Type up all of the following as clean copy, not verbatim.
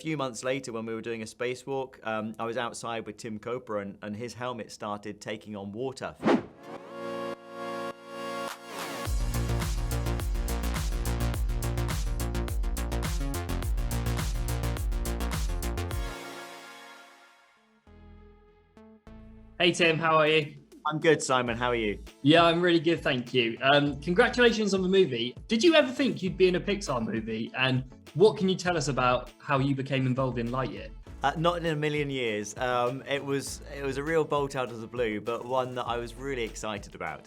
few months later, when we were doing a spacewalk, I was outside with Tim Peake, and his helmet started taking on water. Hey Tim, how are you? I'm good, Simon. How are you? Yeah, I'm really good, thank you. Congratulations on the movie. Did you ever think you'd be in a Pixar movie? And what can you tell us about how you became involved in Lightyear? Not in a million years. It was a real bolt out of the blue, but one that I was really excited about.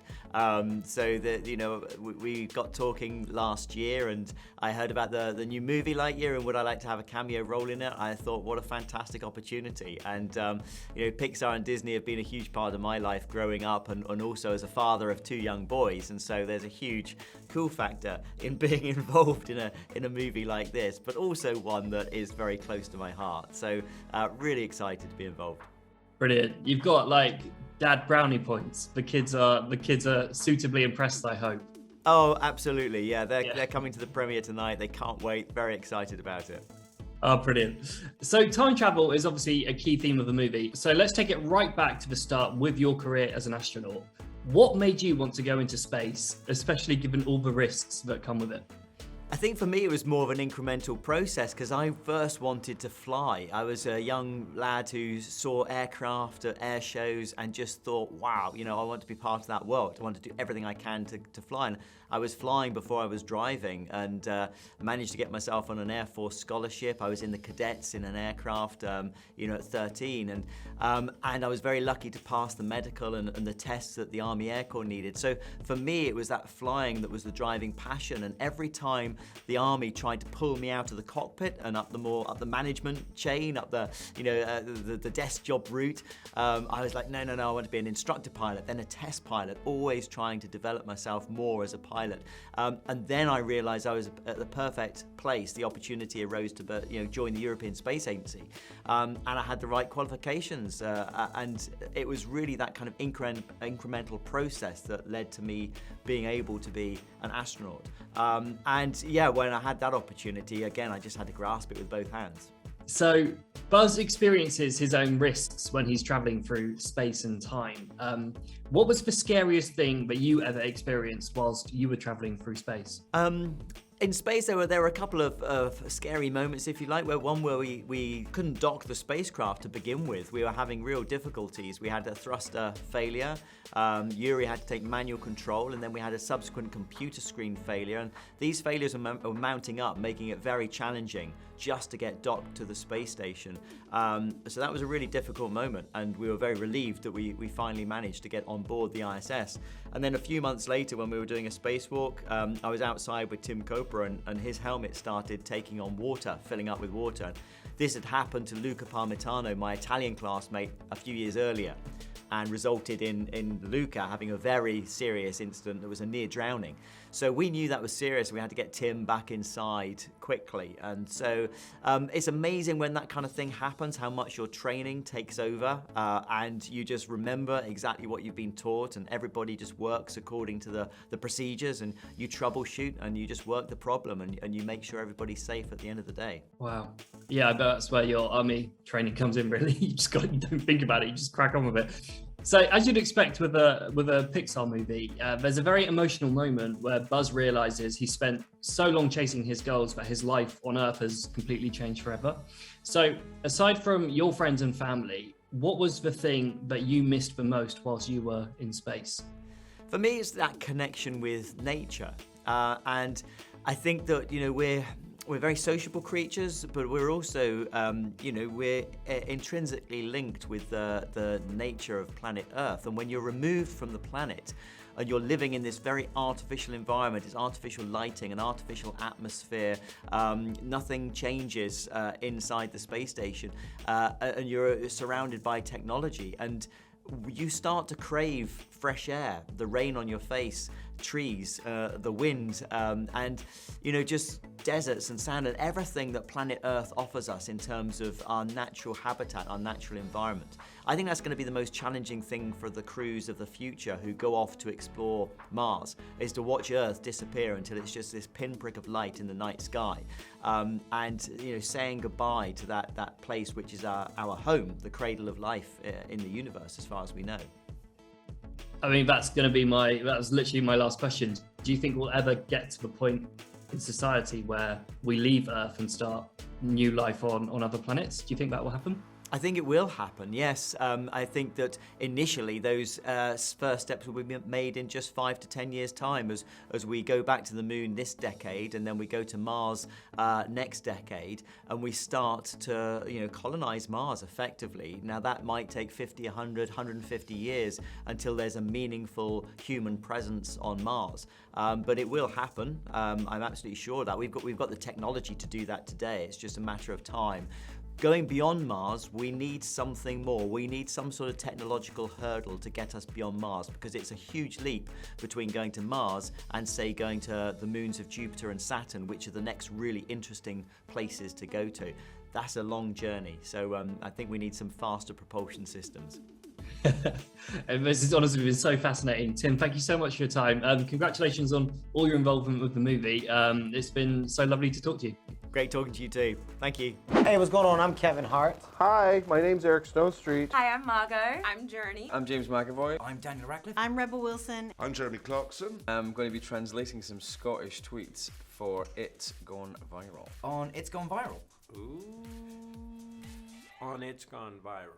So that, you know, we got talking last year, and I heard about the new movie Lightyear and would I like to have a cameo role in it. I thought, what a fantastic opportunity. And you know, Pixar and Disney have been a huge part of my life growing up, and also as a father of 2 young boys. And so there's a huge cool factor in being involved in a movie like this, but also one that is very close to my heart. So really excited to be involved. Brilliant. You've got like dad brownie points. The kids are suitably impressed, I hope. Oh, absolutely. Yeah, they're coming to the premiere tonight. They can't wait. Very excited about it. Oh, brilliant. So time travel is obviously a key theme of the movie. So let's take it right back to the start with your career as an astronaut. What made you want to go into space, especially given all the risks that come with it? I think for me it was more of an incremental process because I first wanted to fly. I was a young lad who saw aircraft at air shows and just thought, wow, you know, I want to be part of that world. I want to do everything I can to fly. And I was flying before I was driving, and managed to get myself on an Air Force scholarship. I was in the cadets in an aircraft, you know, at 13, and I was very lucky to pass the medical and the tests that the Army Air Corps needed. So for me, it was that flying that was the driving passion. And every time the Army tried to pull me out of the cockpit and up the management chain, up the, you know, the desk job route, I was like, no, I want to be an instructor pilot, then a test pilot, always trying to develop myself more as a pilot. And then I realized I was at the perfect place. The opportunity arose to, you know, join the European Space Agency, and I had the right qualifications, and it was really that kind of incremental process that led to me being able to be an astronaut. And yeah, when I had that opportunity, again, I just had to grasp it with both hands. So Buzz experiences his own risks when he's traveling through space and time. What was the scariest thing that you ever experienced whilst you were traveling through space? In space, there were a couple of scary moments, if you like, where we couldn't dock the spacecraft to begin with. We were having real difficulties. We had a thruster failure. Yuri had to take manual control, and then we had a subsequent computer screen failure. And these failures were mounting up, making it very challenging just to get docked to the space station. So that was a really difficult moment, and we were very relieved that we finally managed to get on board the ISS. And then a few months later, when we were doing a spacewalk, I was outside with Tim Peake, and his helmet started taking on water, filling up with water. This had happened to Luca Parmitano, my Italian classmate, a few years earlier, and resulted in Luca having a very serious incident that was a near drowning. So we knew that was serious. We had to get Tim back inside quickly. And so it's amazing when that kind of thing happens, how much your training takes over, and you just remember exactly what you've been taught, and everybody just works according to the procedures, and you troubleshoot and you just work the problem, and you make sure everybody's safe at the end of the day. Wow. Yeah, I bet that's where your Army training comes in, really. You don't think about it, you just crack on with it. So as you'd expect with a Pixar movie, there's a very emotional moment where Buzz realizes he spent so long chasing his goals that his life on Earth has completely changed forever. So aside from your friends and family, what was the thing that you missed the most whilst you were in space? For me, it's that connection with nature. And I think that, you know, we're very sociable creatures, but we're also, you know, we're intrinsically linked with the nature of planet Earth. And when you're removed from the planet and you're living in this very artificial environment, it's artificial lighting, an artificial atmosphere, nothing changes inside the space station, and you're surrounded by technology. And you start to crave fresh air, the rain on your face, trees, the wind, and just deserts and sand and everything that planet Earth offers us in terms of our natural habitat, our natural environment. I think that's going to be the most challenging thing for the crews of the future who go off to explore Mars, is to watch Earth disappear until it's just this pinprick of light in the night sky, and saying goodbye to that place which is our home, the cradle of life in the universe, as far as we know. I mean, that was literally my last question. Do you think we'll ever get to the point in society where we leave Earth and start new life on other planets? Do you think that will happen? I think it will happen, yes. I think that initially those first steps will be made in just 5 to 10 years' time as we go back to the moon this decade, and then we go to Mars next decade, and we start to colonize Mars effectively. Now that might take 50, 100, 150 years until there's a meaningful human presence on Mars. But it will happen. I'm absolutely sure of that. We've got the technology to do that today. It's just a matter of time. Going beyond Mars, we need something more. We need some sort of technological hurdle to get us beyond Mars, because it's a huge leap between going to Mars and, say, going to the moons of Jupiter and Saturn, which are the next really interesting places to go to. That's a long journey, so I think we need some faster propulsion systems. And this has honestly been so fascinating. Tim, thank you so much for your time. Congratulations on all your involvement with the movie. It's been so lovely to talk to you. Great talking to you too. Thank you. Hey, what's going on? I'm Kevin Hart. Hi, my name's Eric Stonestreet. Hi, I'm Margot. I'm Journey. I'm James McAvoy. I'm Daniel Radcliffe. I'm Rebel Wilson. I'm Jeremy Clarkson. I'm going to be translating some Scottish tweets for It's Gone Viral. On It's Gone Viral. Ooh, on It's Gone Viral.